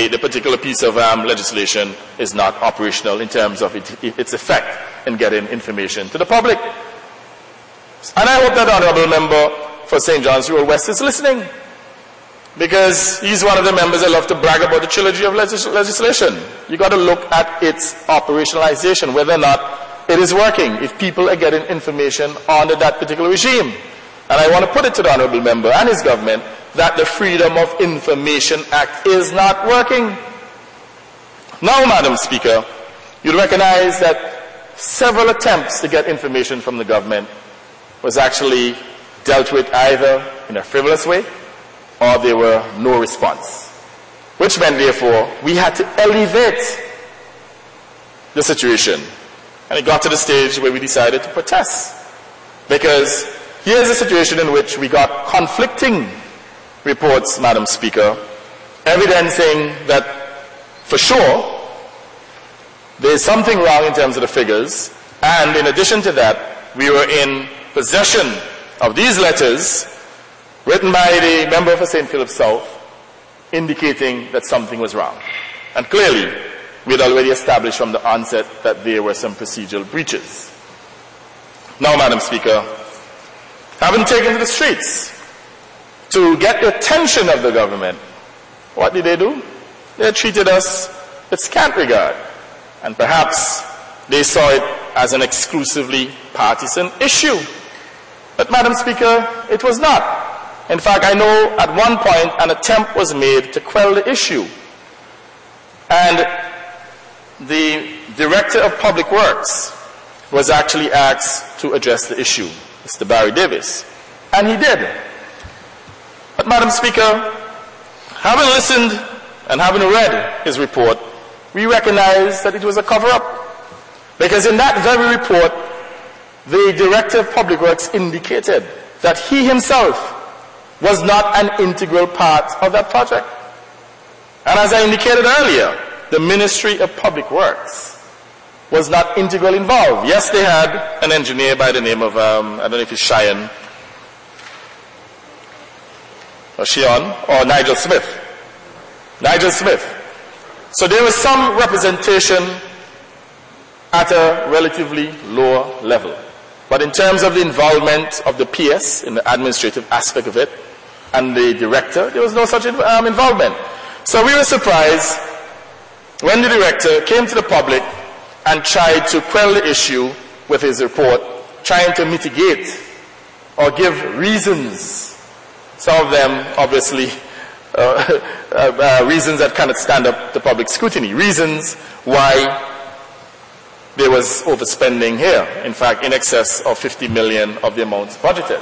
the particular piece of legislation is not operational in terms of its effect in getting information to the public. And I hope that the Honourable Member for St. John's Rural West is listening, because he's one of the members that love to brag about the trilogy of legislation. You've got to look at its operationalization, whether or not it is working, if people are getting information under that particular regime. And I want to put it to the Honourable Member and his government that the Freedom of Information Act is not working. Now, Madam Speaker, you'll recognize that several attempts to get information from the government was actually dealt with either in a frivolous way or there were no response, which meant, therefore, we had to elevate the situation. And it got to the stage where we decided to protest, because here's a situation in which we got conflicting reports, Madam Speaker, evidencing that, for sure, there's something wrong in terms of the figures, and in addition to that, we were in possession of these letters written by the member for St. Philip South indicating that something was wrong. And clearly, we had already established from the onset that there were some procedural breaches. Now, Madam Speaker, having taken to the streets to get the attention of the government, what did they do? They treated us with scant regard. And perhaps they saw it as an exclusively partisan issue. But, Madam Speaker, it was not. In fact, I know at one point an attempt was made to quell the issue. And the Director of Public Works was actually asked to address the issue, Mr. Barry Davis. And he did. But, Madam Speaker, having listened and having read his report, we recognize that it was a cover-up. Because in that very report, the Director of Public Works indicated that he himself was not an integral part of that project. And as I indicated earlier, the Ministry of Public Works was not integrally involved. Yes, they had an engineer by the name of, I don't know if it's Cheyenne, or Shion, or Nigel Smith. Nigel Smith. So there was some representation at a relatively lower level. But in terms of the involvement of the PS in the administrative aspect of it, and the director, there was no such involvement. So we were surprised when the director came to the public and tried to quell the issue with his report, trying to mitigate or give reasons, some of them obviously reasons that cannot stand up to public scrutiny, reasons why there was overspending here, in fact, in excess of 50 million of the amounts budgeted.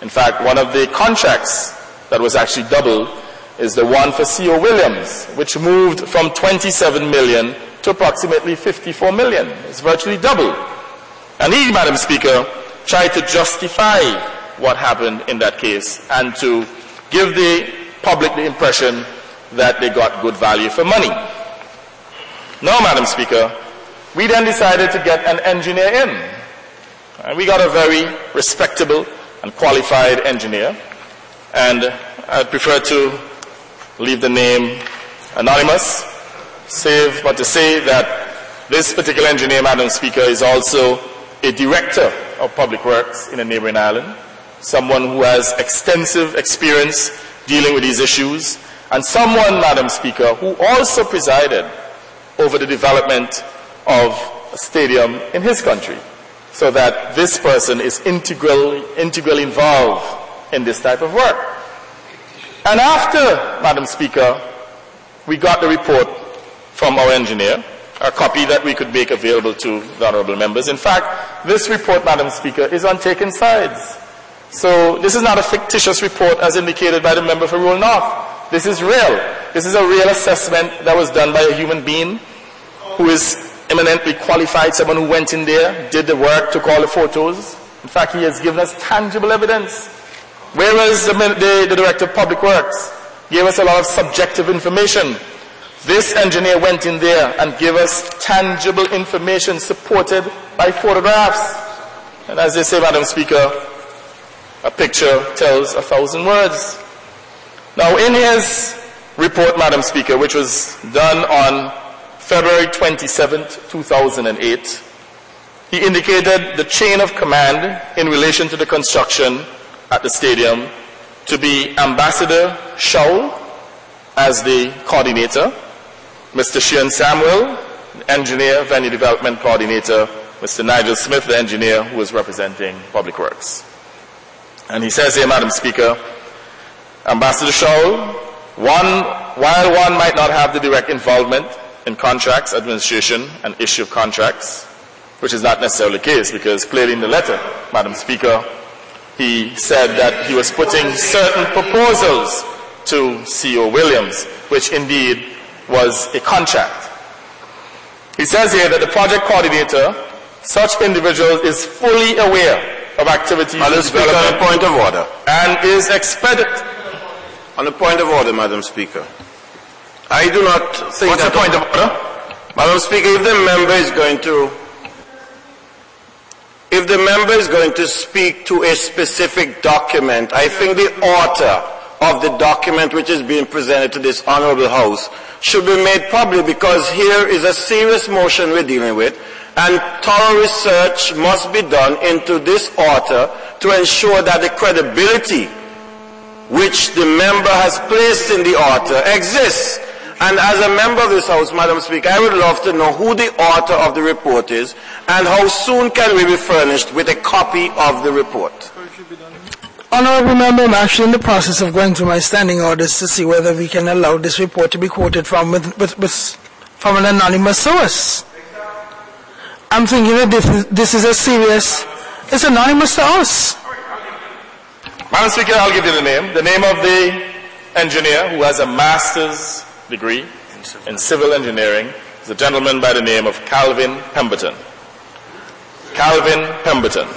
In fact, one of the contracts that was actually doubled is the one for C.O. Williams, which moved from 27 million to approximately 54 million. It's virtually double. And he, Madam Speaker, tried to justify what happened in that case and to give the public the impression that they got good value for money. Now, Madam Speaker, we then decided to get an engineer in. And we got a very respectable and qualified engineer. And I'd prefer to leave the name anonymous, but to say that this particular engineer, Madam Speaker, is also a director of public works in a neighboring island, someone who has extensive experience dealing with these issues, and someone, Madam Speaker, who also presided over the development of a stadium in his country, so that this person is integrally involved in this type of work. And after, Madam Speaker, we got the report from our engineer, a copy that we could make available to the honourable members. In fact, this report, Madam Speaker, is on taken sides. So this is not a fictitious report as indicated by the member for Rural North. This is real. This is a real assessment that was done by a human being who is eminently qualified, someone who went in there, did the work, took all the photos. In fact, he has given us tangible evidence. Whereas the Director of Public Works gave us a lot of subjective information, this engineer went in there and gave us tangible information supported by photographs. And as they say, Madam Speaker, a picture tells 1,000 words. Now, in his report, Madam Speaker, which was done on February 27, 2008, he indicated the chain of command in relation to the construction at the stadium to be Ambassador Shaul as the coordinator, Mr. Sheehan Samuel, the engineer, venue development coordinator, Mr. Nigel Smith, the engineer who was representing Public Works. And he says here, Madam Speaker, Ambassador Shaul, while one might not have the direct involvement in contracts, administration, and issue of contracts, which is not necessarily the case, because clearly in the letter, Madam Speaker, he said that he was putting certain proposals to CEO Williams, which indeed was a contract. He says here that the project coordinator, such individual, is fully aware of activities Madam Speaker, on a point of order. And is expected. On a point of order, Madam Speaker. I do not think What's the point of order? Madam Speaker, if the member is going to speak to a specific document, I think the author of the document which is being presented to this Honourable House should be made public, because here is a serious motion we're dealing with, and thorough research must be done into this author to ensure that the credibility which the member has placed in the author exists. And as a member of this House, Madam Speaker, I would love to know who the author of the report is and how soon can we be furnished with a copy of the report. Honourable Member, I'm actually in the process of going through my standing orders to see whether we can allow this report to be quoted from from an anonymous source. I'm thinking that this is a serious, it's anonymous to us. Madam Speaker, I'll give you the name. The name of the engineer who has a master's degree in civil engineering is a gentleman by the name of Calvin Pemberton. Calvin Pemberton.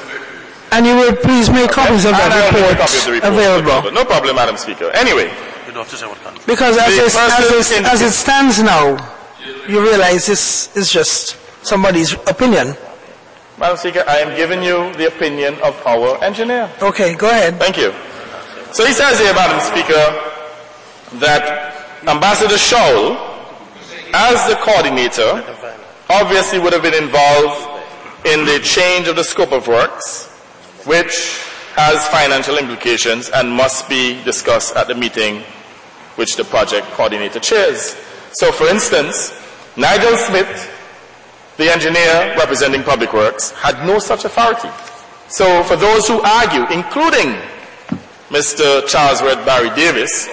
And you will please make copies of that report available. No problem, Madam Speaker. Anyway. Because as it stands now, you realize this is just somebody's opinion. Madam Speaker, I am giving you the opinion of our engineer. Okay, go ahead. Thank you. So he says here, Madam Speaker, that Ambassador Shaul, as the coordinator, obviously would have been involved in the change of the scope of works, which has financial implications and must be discussed at the meeting which the project coordinator chairs. So, for instance, Nigel Smith, the engineer representing Public Works, had no such authority. So, for those who argue, including Mr. Charles Red Barry Davis,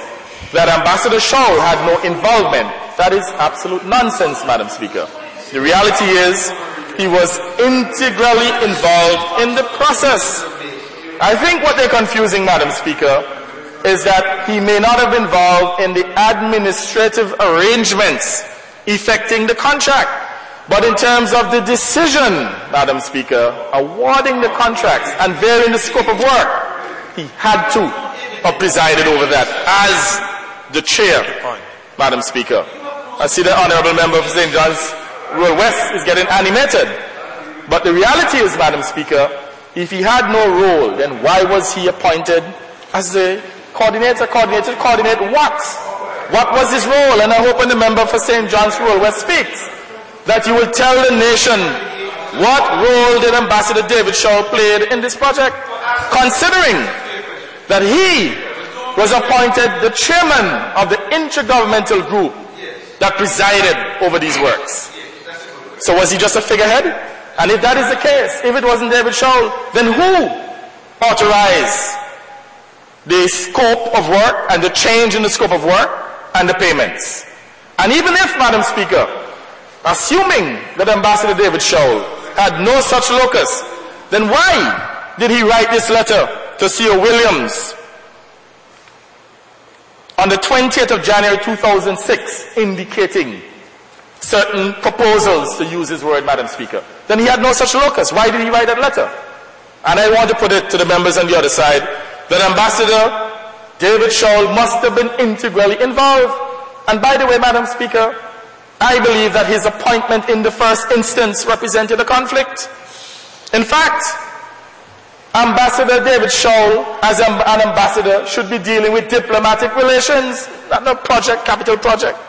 that Ambassador Shaul had no involvement, that is absolute nonsense, Madam Speaker. The reality is, he was integrally involved in the process. I think what they're confusing, Madam Speaker, is that he may not have been involved in the administrative arrangements effecting the contract, but in terms of the decision, Madam Speaker, awarding the contracts and varying the scope of work, he had to have presided over that as the chair, Madam Speaker. I see the Honourable Member for St. John's Rural West is getting animated. But the reality is, Madam Speaker, if he had no role, then why was he appointed as the coordinator? Coordinate what? What was his role? And I hope when the member for St. John's Rural West speaks, that you will tell the nation what role did Ambassador David Shaul played in this project, considering that he was appointed the chairman of the intergovernmental group that presided over these works. So was he just a figurehead? And if that is the case, if it wasn't David Shaul, then who authorized the scope of work and the change in the scope of work and the payments? And even if, Madam Speaker, assuming that Ambassador David Shaul had no such locus, then why did he write this letter to CEO Williams on the 20th of January 2006, indicating certain proposals, to use his word, Madam Speaker? Then he had no such locus. Why did he write that letter? And I want to put it to the members on the other side, that Ambassador David Shaul must have been integrally involved. And by the way, Madam Speaker, I believe that his appointment in the first instance represented a conflict. In fact, Ambassador David Shaul, as an ambassador, should be dealing with diplomatic relations, not a project, capital project.